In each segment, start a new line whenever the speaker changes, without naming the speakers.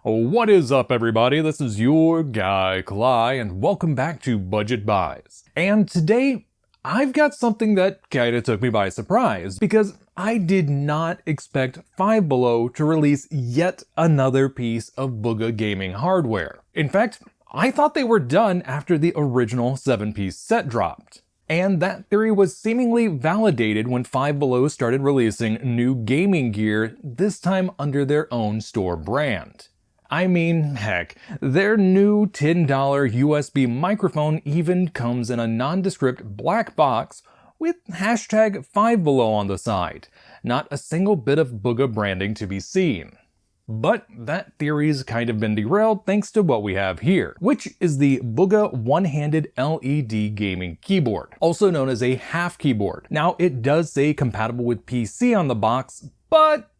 What is up, everybody? This is your guy, Cly, and welcome back to Budget Buys. And today, I've got something that kinda took me by surprise, because I did not expect fivebelow to release yet another piece of Bugha gaming hardware. In fact, I thought they were done after the original 7-piece set dropped. And that theory was seemingly validated when fivebelow started releasing new gaming gear, this time under their own store brand. I mean, heck, their new $10 USB microphone even comes in a nondescript black box with hashtag fivebelow on the side. Not a single bit of Bugha branding to be seen. But that theory's kind of been derailed thanks to what we have here, which is the Bugha one-handed LED gaming keyboard, also known as a half keyboard. Now, it does say compatible with PC on the box, but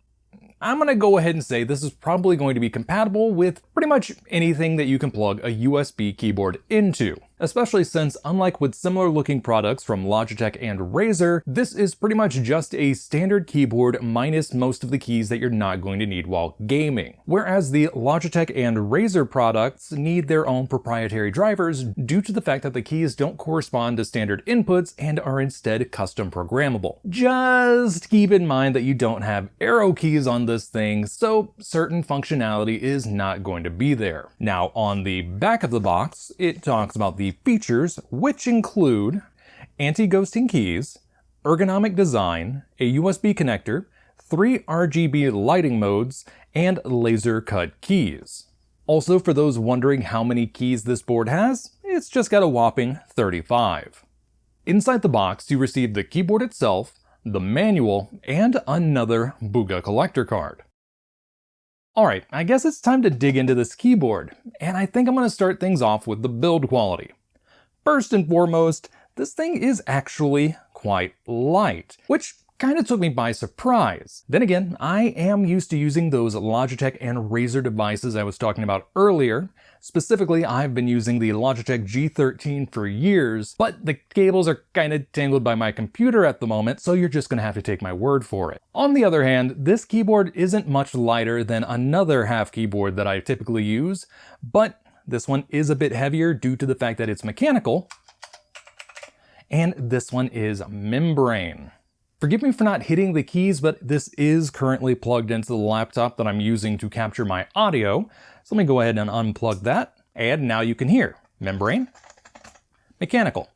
I'm gonna go ahead and say this is probably going to be compatible with pretty much anything that you can plug a USB keyboard into. Especially since, unlike with similar looking products from Logitech and Razer, this is pretty much just a standard keyboard minus most of the keys that you're not going to need while gaming. Whereas the Logitech and Razer products need their own proprietary drivers due to the fact that the keys don't correspond to standard inputs and are instead custom programmable. Just keep in mind that you don't have arrow keys on this thing, so certain functionality is not going to be there. Now, on the back of the box, it talks about the features, which include anti-ghosting keys, ergonomic design, a USB connector, 3 RGB lighting modes, and laser cut keys. Also, for those wondering how many keys this board has, it's just got a whopping 35. Inside the box, you receive the keyboard itself, the manual, and another Bugha collector card. Alright, I guess it's time to dig into this keyboard, and I think I'm going to start things off with the build quality. First and foremost, this thing is actually quite light, which kind of took me by surprise. Then again, I am used to using those Logitech and Razer devices I was talking about earlier. Specifically, I've been using the Logitech G13 for years, but the cables are kind of tangled by my computer at the moment, so you're just going to have to take my word for it. On the other hand, this keyboard isn't much lighter than another half keyboard that I typically use, but this one is a bit heavier due to the fact that it's mechanical, and this one is membrane. Forgive me for not hitting the keys, but this is currently plugged into the laptop that I'm using to capture my audio. So let me go ahead and unplug that. And now you can hear membrane, mechanical.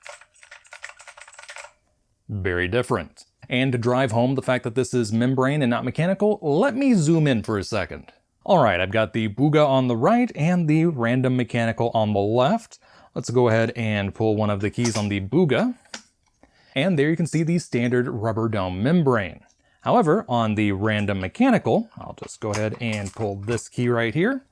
Very different. And to drive home the fact that this is membrane and not mechanical, let me zoom in for a second. Alright, I've got the Bugha on the right and the random mechanical on the left. Let's go ahead and pull one of the keys on the Bugha. And there you can see the standard rubber dome membrane. However, on the random mechanical, I'll just go ahead and pull this key right here.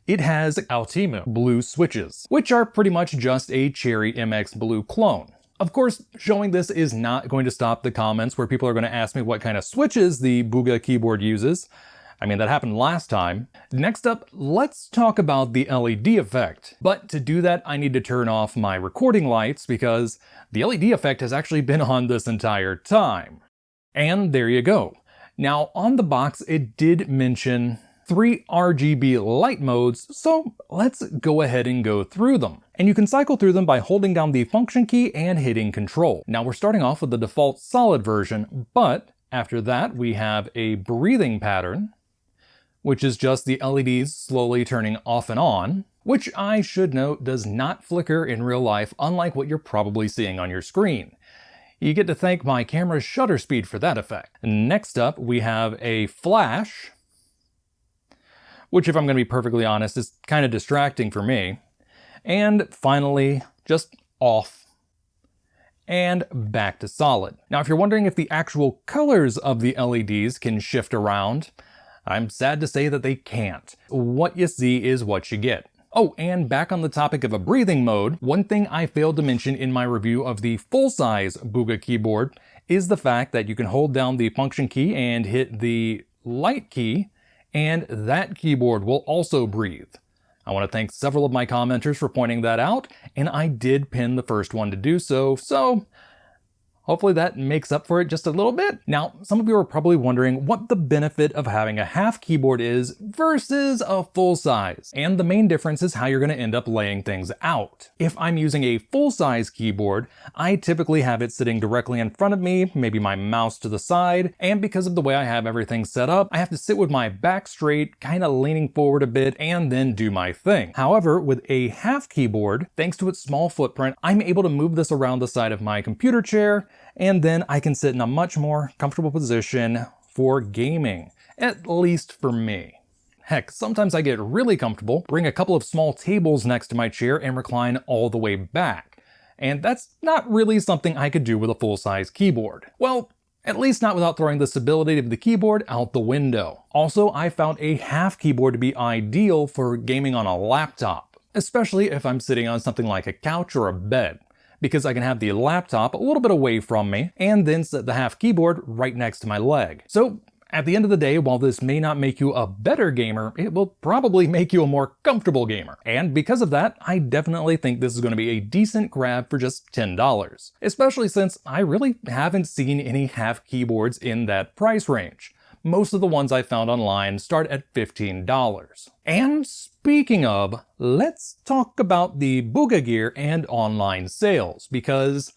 It has Ultimo blue switches, which are pretty much just a Cherry MX Blue clone. Of course, showing this is not going to stop the comments where people are going to ask me what kind of switches the Bugha keyboard uses. I mean, that happened last time. Next up, let's talk about the LED effect. But to do that, I need to turn off my recording lights because the LED effect has actually been on this entire time. And there you go. Now, on the box, it did mention 3 RGB light modes, so let's go ahead and go through them. And you can cycle through them by holding down the function key and hitting control. Now, we're starting off with the default solid version, but after that, we have a breathing pattern, which is just the LEDs slowly turning off and on, which I should note does not flicker in real life, unlike what you're probably seeing on your screen. You get to thank my camera's shutter speed for that effect. Next up, we have a flash, which, if I'm going to be perfectly honest, is kind of distracting for me. And finally, just off. And back to solid. Now, if you're wondering if the actual colors of the LEDs can shift around, I'm sad to say that they can't. What you see is what you get. Oh, and back on the topic of a breathing mode, one thing I failed to mention in my review of the full-size Bugha keyboard is the fact that you can hold down the function key and hit the light key, and that keyboard will also breathe. I want to thank several of my commenters for pointing that out, and I did pin the first one to do so, Hopefully that makes up for it just a little bit. Now, some of you are probably wondering what the benefit of having a half keyboard is versus a full size. And the main difference is how you're going to end up laying things out. If I'm using a full size keyboard, I typically have it sitting directly in front of me, maybe my mouse to the side, and because of the way I have everything set up, I have to sit with my back straight, kind of leaning forward a bit, and then do my thing. However, with a half keyboard, thanks to its small footprint, I'm able to move this around the side of my computer chair, and then I can sit in a much more comfortable position for gaming, at least for me. Heck, sometimes I get really comfortable, bring a couple of small tables next to my chair and recline all the way back. And that's not really something I could do with a full-size keyboard. Well, at least not without throwing the stability of the keyboard out the window. Also, I found a half keyboard to be ideal for gaming on a laptop, especially if I'm sitting on something like a couch or a bed, because I can have the laptop a little bit away from me and then set the half keyboard right next to my leg. So at the end of the day, while this may not make you a better gamer, it will probably make you a more comfortable gamer. And because of that, I definitely think this is going to be a decent grab for just $10, especially since I really haven't seen any half keyboards in that price range. Most of the ones I found online start at $15. And speaking of, let's talk about the Bugha gear and online sales, because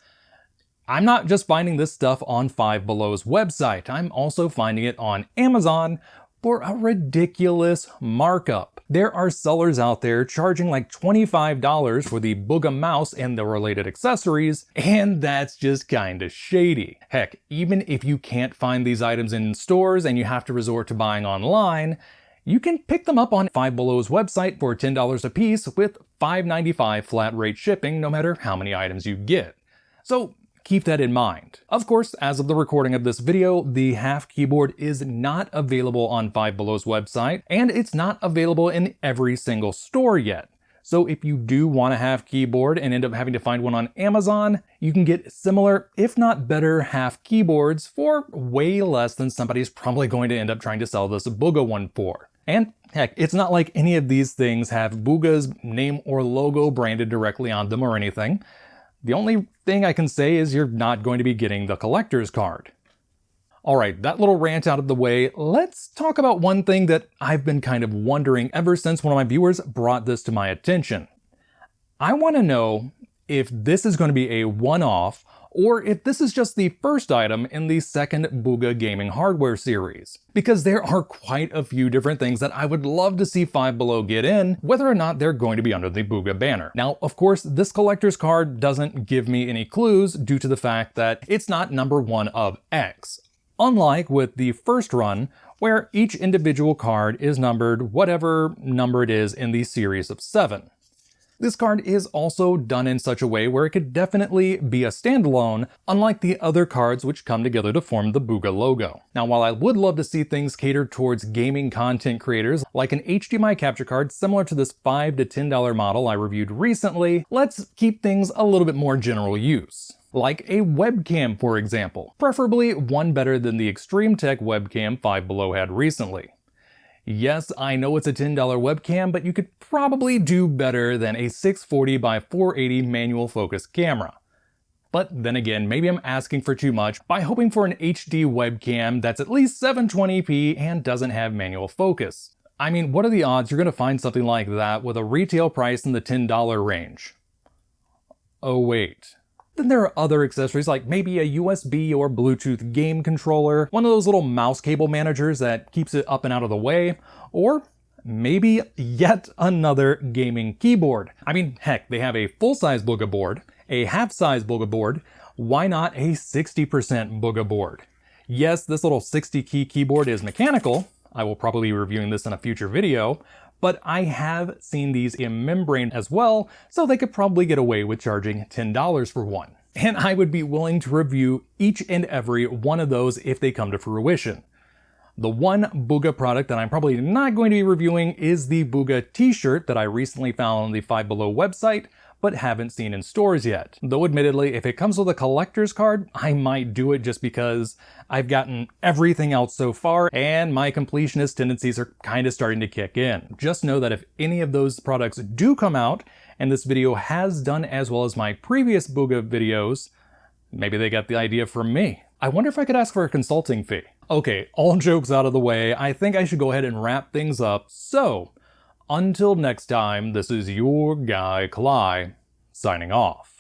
I'm not just finding this stuff on Five Below's website, I'm also finding it on Amazon for a ridiculous markup. There are sellers out there charging like $25 for the Bugha mouse and the related accessories, and that's just kinda shady. Heck, even if you can't find these items in stores and you have to resort to buying online, you can pick them up on Five Below's website for $10 a piece with $5.95 flat rate shipping no matter how many items you get. So keep that in mind. Of course, as of the recording of this video, the half keyboard is not available on Five Below's website, and it's not available in every single store yet. So if you do want a half keyboard and end up having to find one on Amazon, you can get similar, if not better, half keyboards for way less than somebody's probably going to end up trying to sell this Bugha one for. And heck, it's not like any of these things have Bugha's name or logo branded directly on them or anything. The only thing I can say is you're not going to be getting the collector's card. Alright, that little rant out of the way, let's talk about one thing that I've been kind of wondering ever since one of my viewers brought this to my attention. I want to know if this is going to be a one-off, or if this is just the first item in the second Bugha gaming hardware series. Because there are quite a few different things that I would love to see Five Below get in, whether or not they're going to be under the Bugha banner. Now, of course, this collector's card doesn't give me any clues due to the fact that it's not number 1 of X. Unlike with the first run, where each individual card is numbered whatever number it is in the series of 7. This card is also done in such a way where it could definitely be a standalone, unlike the other cards which come together to form the Bugha logo. Now, while I would love to see things catered towards gaming content creators, like an HDMI capture card similar to this $5 to $10 model I reviewed recently, let's keep things a little bit more general use. Like a webcam, for example. Preferably one better than the Extreme Tech webcam Five Below had recently. Yes, I know it's a $10 webcam, but you could probably do better than a 640 by 480 manual focus camera. But then again, maybe I'm asking for too much by hoping for an HD webcam that's at least 720p and doesn't have manual focus. I mean, what are the odds you're going to find something like that with a retail price in the $10 range? Oh wait. Then there are other accessories like maybe a USB or Bluetooth game controller, one of those little mouse cable managers that keeps it up and out of the way, or maybe yet another gaming keyboard. I mean, heck, they have a full-size Bugha board, a half-size Bugha board, why not a 60% Bugha board? Yes, this little 60-key keyboard is mechanical, I will probably be reviewing this in a future video, but I have seen these in membrane as well, so they could probably get away with charging $10 for one. And I would be willing to review each and every one of those if they come to fruition. The one Bugha product that I'm probably not going to be reviewing is the Bugha t-shirt that I recently found on the Five Below website, but haven't seen in stores yet. Though admittedly, if it comes with a collector's card, I might do it just because I've gotten everything else so far and my completionist tendencies are kind of starting to kick in. Just know that if any of those products do come out, and this video has done as well as my previous Bugha videos, Maybe they got the idea from me. I wonder if I could ask for a consulting fee. Okay, all jokes out of the way, I think I should go ahead and wrap things up. So, until next time, this is your guy, Kalai, signing off.